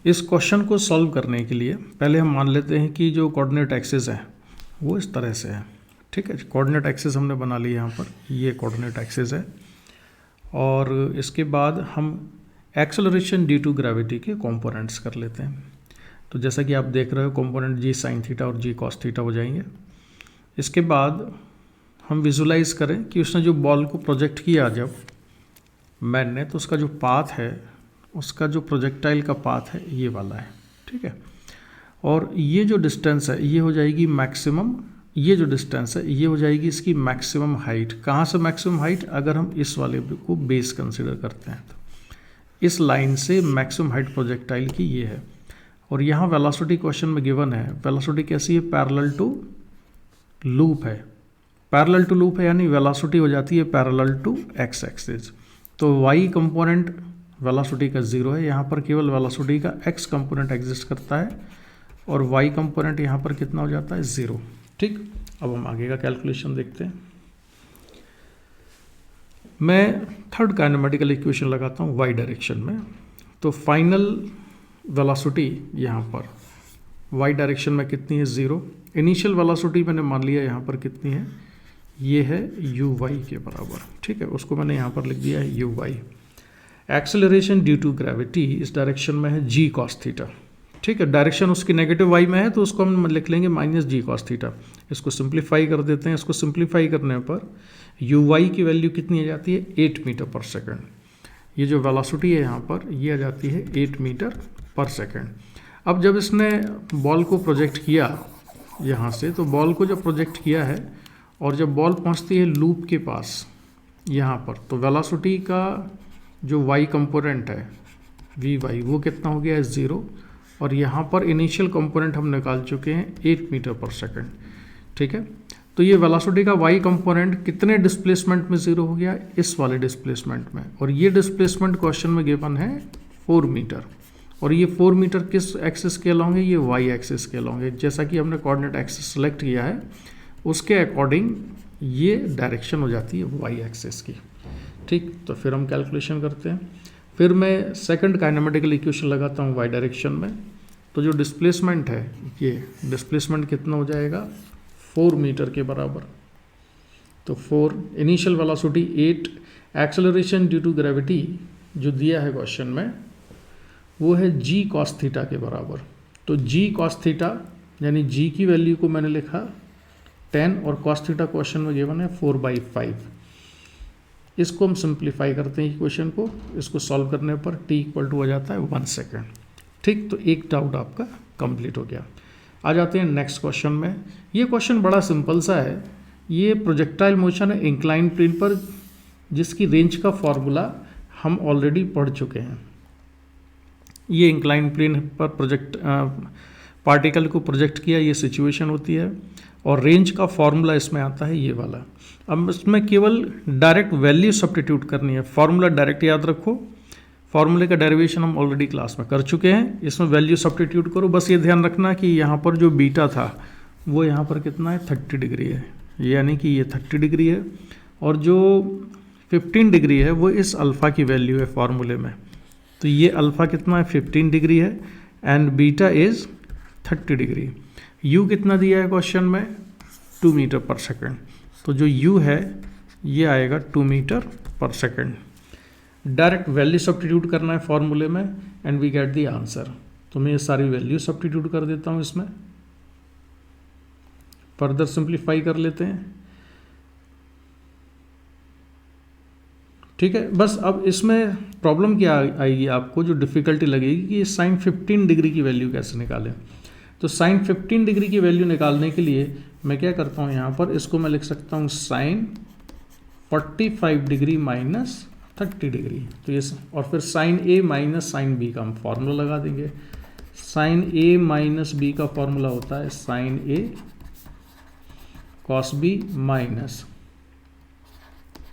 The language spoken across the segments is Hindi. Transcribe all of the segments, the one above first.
इस क्वेश्चन को सॉल्व करने के लिए पहले हम मान लेते हैं कि जो कोऑर्डिनेट एक्सिस है वो इस तरह से है। ठीक है, कोऑर्डिनेट एक्सिस हमने बना लिया यहाँ पर, ये कोऑर्डिनेट एक्सिस है। और इसके बाद हम एक्सेलरेशन ड्यू टू ग्रेविटी के कंपोनेंट्स कर लेते हैं। तो जैसा कि आप देख रहे हो कंपोनेंट जी साइन थीटा और जी कॉस थीटा हो जाएंगे। इसके बाद हम विजुलाइज करें कि उसने जो बॉल को प्रोजेक्ट किया जब मैन ने, तो उसका जो पाथ है, उसका जो प्रोजेक्टाइल का पाथ है ये वाला है। ठीक है, और ये जो डिस्टेंस है ये हो जाएगी मैक्सिमम, ये जो डिस्टेंस है ये हो जाएगी इसकी मैक्सिमम हाइट। कहाँ से मैक्सिमम हाइट? अगर हम इस वाले को बेस कंसिडर करते हैं तो इस लाइन से मैक्सिमम हाइट प्रोजेक्टाइल की ये है। और यहाँ वेलोसिटी क्वेश्चन में गिवन है, वेलोसिटी कैसी है? पैरेलल टू लूप है। पैरेलल टू लूप है यानी वेलोसिटी हो जाती है पैरेलल टू एक्स एक्सिस। तो वाई कंपोनेंट वेलोसिटी का 0 है, यहाँ पर केवल वेलोसिटी का एक्स कंपोनेंट एग्जिस्ट करता है और वाई कंपोनेंट यहाँ पर कितना हो जाता है? 0। ठीक, अब हम आगे का कैलकुलेशन देखते हैं। मैं थर्ड काइनेमेटिकल इक्वेशन लगाता हूँ वाई डायरेक्शन में। तो फाइनल वेलोसिटी यहाँ पर वाई डायरेक्शन में कितनी है? 0। इनिशियल वेलोसिटी मैंने मान लिया यहाँ पर कितनी है? ये है यू वाई के बराबर। ठीक है, उसको मैंने यहाँ पर लिख दिया है u y. Acceleration due to gravity इस डायरेक्शन में है जी कॉस थीटा। ठीक है, डायरेक्शन उसकी नेगेटिव वाई में है तो उसको हम लिख लेंगे माइनस जी कॉस थीटा। इसको सिंप्लीफाई कर देते हैं। इसको सिंप्लीफाई करने पर यू वाई की वैल्यू कितनी आ जाती है? 8 मीटर पर सेकेंड। ये जो वेलोसिटी है यहाँ पर ये आ जाती है 8 मीटर पर सेकेंड। अब जब इसने बॉल को प्रोजेक्ट किया यहाँ से, तो बॉल को जब प्रोजेक्ट किया है और जब बॉल पहुँचती है लूप के पास यहाँ पर, तो वेलोसिटी का जो वाई कंपोनेंट है वी वाई वो कितना हो गया है? 0। और यहाँ पर इनिशियल कंपोनेंट हम निकाल चुके हैं 8 मीटर पर सेकेंड। ठीक है, तो ये वेलोसिटी का वाई कंपोनेंट कितने डिस्प्लेसमेंट में 0 हो गया? इस वाले डिस्प्लेसमेंट में। और ये डिस्प्लेसमेंट क्वेश्चन में गिवन है 4 मीटर। और ये 4 मीटर किस एक्सिस के अलॉन्ग है? ये वाई एक्सिस के अलॉन्ग है। जैसा कि हमने कोऑर्डिनेट एक्सिस सेलेक्ट किया है उसके अकॉर्डिंग ये डायरेक्शन हो जाती है वाई एक्सिस की। ठीक, तो फिर हम कैलकुलेशन करते हैं। फिर मैं सेकंड काइनेमेटिकल इक्वेशन लगाता हूँ वाई डायरेक्शन में। तो जो डिस्प्लेसमेंट है ये डिस्प्लेसमेंट कितना हो जाएगा? 4 मीटर के बराबर। तो 4 initial velocity 8, acceleration due to gravity जो दिया है क्वेश्चन में वो है जी कॉस थीटा के बराबर। तो जी कॉस थीटा यानी जी की वैल्यू को मैंने लिखा 10 और कॉस थीटा क्वेश्चन में गिवन है 4/5। इसको हम सिंप्लीफाई करते हैं इक्वेशन को। इसको सॉल्व करने पर t इक्वल टू हो जाता है 1 सेकेंड। ठीक, तो एक डाउट आपका कंप्लीट हो गया। आ जाते हैं नेक्स्ट क्वेश्चन में। ये क्वेश्चन बड़ा सिंपल सा है। ये प्रोजेक्टाइल मोशन है इंक्लाइन प्लेन पर जिसकी रेंज का फॉर्मूला हम ऑलरेडी पढ़ चुके हैं। ये इंक्लाइन प्लेन पर पार्टिकल को प्रोजेक्ट किया, ये सिचुएशन होती है और रेंज का फॉर्मूला इसमें आता है ये वाला। अब इसमें केवल डायरेक्ट वैल्यू सब्स्टिट्यूट करनी है। फॉर्मूला डायरेक्ट याद रखो, फॉर्मूले का डेरिवेशन हम ऑलरेडी क्लास में कर चुके हैं। इसमें वैल्यू सब्स्टिट्यूट करो। बस ये ध्यान रखना कि यहाँ पर जो बीटा था वो यहाँ पर कितना है? 30 डिग्री है, यानी कि ये 30 डिग्री है और जो 15 डिग्री है वो इस अल्फ़ा की वैल्यू है फॉर्मूले में। तो ये अल्फ़ा कितना है? 15 डिग्री है and beta is 30 degree. You कितना दिया है क्वेश्चन में? 2 मीटर पर सेकेंड। तो जो u है ये आएगा 2 मीटर पर सेकेंड। डायरेक्ट वैल्यू सब्स्टिट्यूट करना है फॉर्मूले में and we get the answer. तो मैं ये सारी वैल्यू सब्स्टिट्यूट कर देता हूँ इसमें। फर्दर सिंप्लीफाई कर लेते हैं। ठीक है, बस अब इसमें प्रॉब्लम क्या आएगी आपको, जो डिफ़िकल्टी लगेगी कि साइन 15 डिग्री की वैल्यू कैसे निकालें। तो साइन 15 डिग्री की वैल्यू निकालने के लिए मैं क्या करता हूँ, यहाँ पर इसको मैं लिख सकता हूँ साइन 45 डिग्री माइनस 30 डिग्री। तो ये और फिर साइन ए माइनस साइन बी का हम फॉर्मूला लगा देंगे। साइन ए माइनस बी का फॉर्मूला होता है sign A cos B minus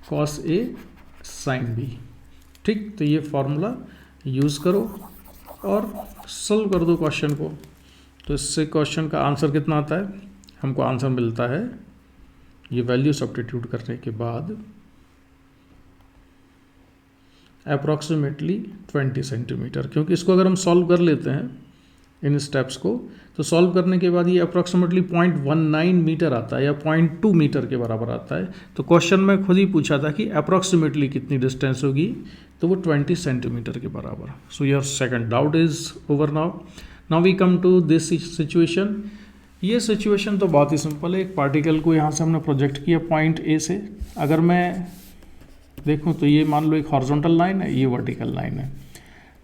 cos A sine B. ठीक, तो ये फॉर्मूला यूज़ करो और सॉल्व कर दो क्वेश्चन को। तो इससे क्वेश्चन का आंसर कितना आता है? हमको आंसर मिलता है ये वैल्यू सब्स्टिट्यूट करने के बाद अप्रॉक्सीमेटली 20 सेंटीमीटर, क्योंकि इसको अगर हम सॉल्व कर लेते हैं इन स्टेप्स को, तो सॉल्व करने के बाद ये अप्रॉक्सीमेटली 0.19 मीटर आता है या 0.2 मीटर के बराबर आता है। तो क्वेश्चन में खुद ही पूछा था कि अप्रॉक्सीमेटली कितनी डिस्टेंस होगी, तो वो 20 सेंटीमीटर के बराबर। So your second doubt is over now. Now we come to this situation. ये सिचुएशन तो बहुत ही सिंपल है। एक पार्टिकल को यहाँ से हमने प्रोजेक्ट किया पॉइंट ए से। अगर मैं देखूँ तो ये मान लो एक हॉरिजॉन्टल लाइन है, ये वर्टिकल लाइन है।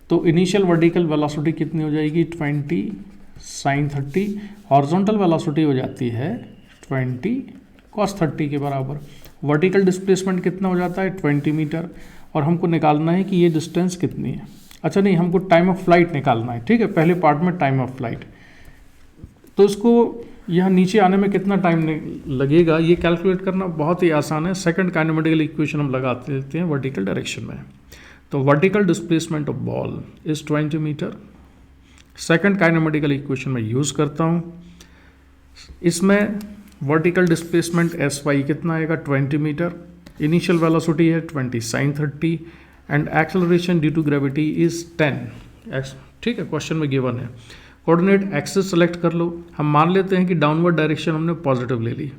तो इनिशियल वर्टिकल वेलोसिटी कितनी हो जाएगी 20 sin 30। हॉरिजॉन्टल वेलोसिटी हो जाती है 20 cos 30 के बराबर। वर्टिकल डिस्प्लेसमेंट कितना हो जाता है 20 मीटर। और हमको निकालना है कि ये डिस्टेंस कितनी है। अच्छा नहीं, हमको टाइम ऑफ फ्लाइट निकालना है, ठीक है। पहले पार्ट में टाइम ऑफ फ्लाइट, तो इसको यहाँ नीचे आने में कितना टाइम लगेगा ये कैलकुलेट करना बहुत ही आसान है। सेकंड काइनेमेटिकल इक्वेशन हम लगा देते हैं वर्टिकल डायरेक्शन में। तो vertical displacement of ball is 20 metre. Second kinematical equation में यूज़ करता हूँ। इसमें वर्टिकल डिस्प्लेसमेंट एस वाई कितना आएगा 20 मीटर। इनिशियल वेलोसिटी है 20 sin 30 and acceleration due to gravity is 10। ठीक है, क्वेश्चन में गिवन है। कोऑर्डिनेट एक्सिस सेलेक्ट कर लो। हम मान लेते हैं कि डाउनवर्ड डायरेक्शन हमने पॉजिटिव ले ली।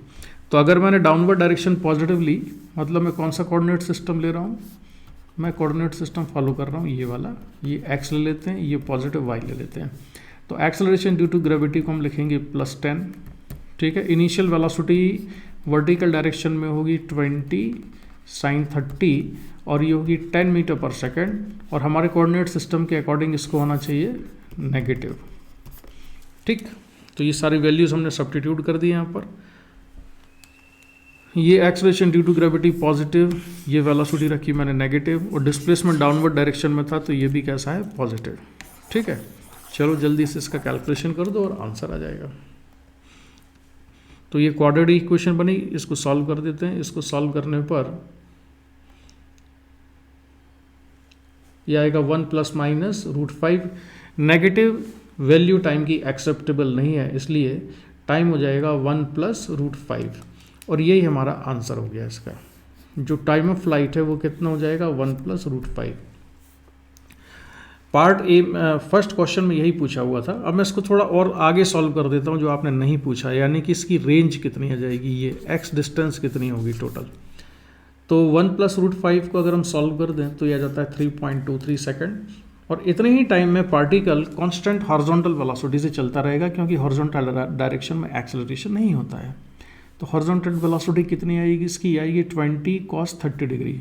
तो अगर मैंने डाउनवर्ड डायरेक्शन पॉजिटिव ली, मतलब मैं कौन सा कोऑर्डिनेट सिस्टम ले रहा हूँ, मैं कोऑर्डिनेट सिस्टम फॉलो कर रहा हूँ ये वाला। ये एक्स ले लेते हैं, ये पॉजिटिव वाई ले लेते हैं। तो एक्सेलरेशन ड्यू टू ग्रेविटी को हम लिखेंगे +10। ठीक है, इनिशियल वेलोसिटी वर्टिकल डायरेक्शन में होगी 20 sin 30 और ये होगी 10 मीटर पर सेकेंड। और हमारे कोऑर्डिनेट सिस्टम के अकॉर्डिंग इसको होना चाहिए नेगेटिव। ठीक, तो ये सारी वैल्यूज हमने सब्स्टिट्यूट कर दी यहाँ पर। ये acceleration due to gravity positive, ये वेलोसिटी रखी मैंने नेगेटिव, और डिस्प्लेसमेंट डाउनवर्ड डायरेक्शन में था तो ये भी कैसा है पॉजिटिव। ठीक है, चलो जल्दी से इसका कैलकुलेशन कर दो और आंसर आ जाएगा। तो ये क्वाड्रेटिक इक्वेशन बनी, इसको सॉल्व कर देते हैं। इसको सॉल्व करने पर ये आएगा 1 ± √5। नेगेटिव वैल्यू टाइम की एक्सेप्टेबल नहीं है, इसलिए टाइम हो जाएगा 1 + √5 और यही हमारा आंसर हो गया इसका। जो टाइम ऑफ फ्लाइट है वो कितना हो जाएगा 1 + √5। पार्ट ए फर्स्ट क्वेश्चन में यही पूछा हुआ था। अब मैं इसको थोड़ा और आगे सॉल्व कर देता हूँ जो आपने नहीं पूछा, यानी कि इसकी रेंज कितनी आ जाएगी, ये एक्स डिस्टेंस कितनी होगी टोटल। तो 1 + √5 को अगर हम सॉल्व कर दें तो यह आ जाता है 3.23 सेकेंड। और इतने ही टाइम में पार्टिकल कांस्टेंट हॉरिजॉन्टल वेलोसिटी से चलता रहेगा, क्योंकि हॉरिजॉन्टल डायरेक्शन में एक्सेलरेशन नहीं होता है। तो हॉरिजॉन्टल वेलोसिटी कितनी आएगी इसकी, आएगी 20 cos 30 डिग्री।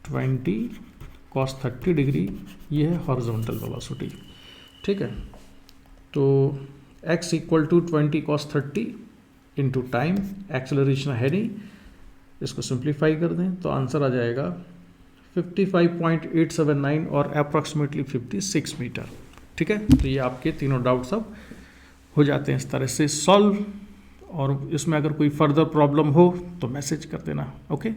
20 cos 30 डिग्री ये है हॉरिजॉन्टल वेलोसिटी। ठीक है, तो x = 20 cos 30 into time, acceleration है नहीं, इसको सिंप्लीफाई कर दें तो आंसर आ जाएगा 55.879 और अप्रॉक्सीमेटली 56 मीटर। ठीक है, तो ये आपके तीनों डाउट्स अब हो जाते हैं इस तरह से सॉल्व। और इसमें अगर कोई फर्दर प्रॉब्लम हो तो मैसेज कर देना। ओके।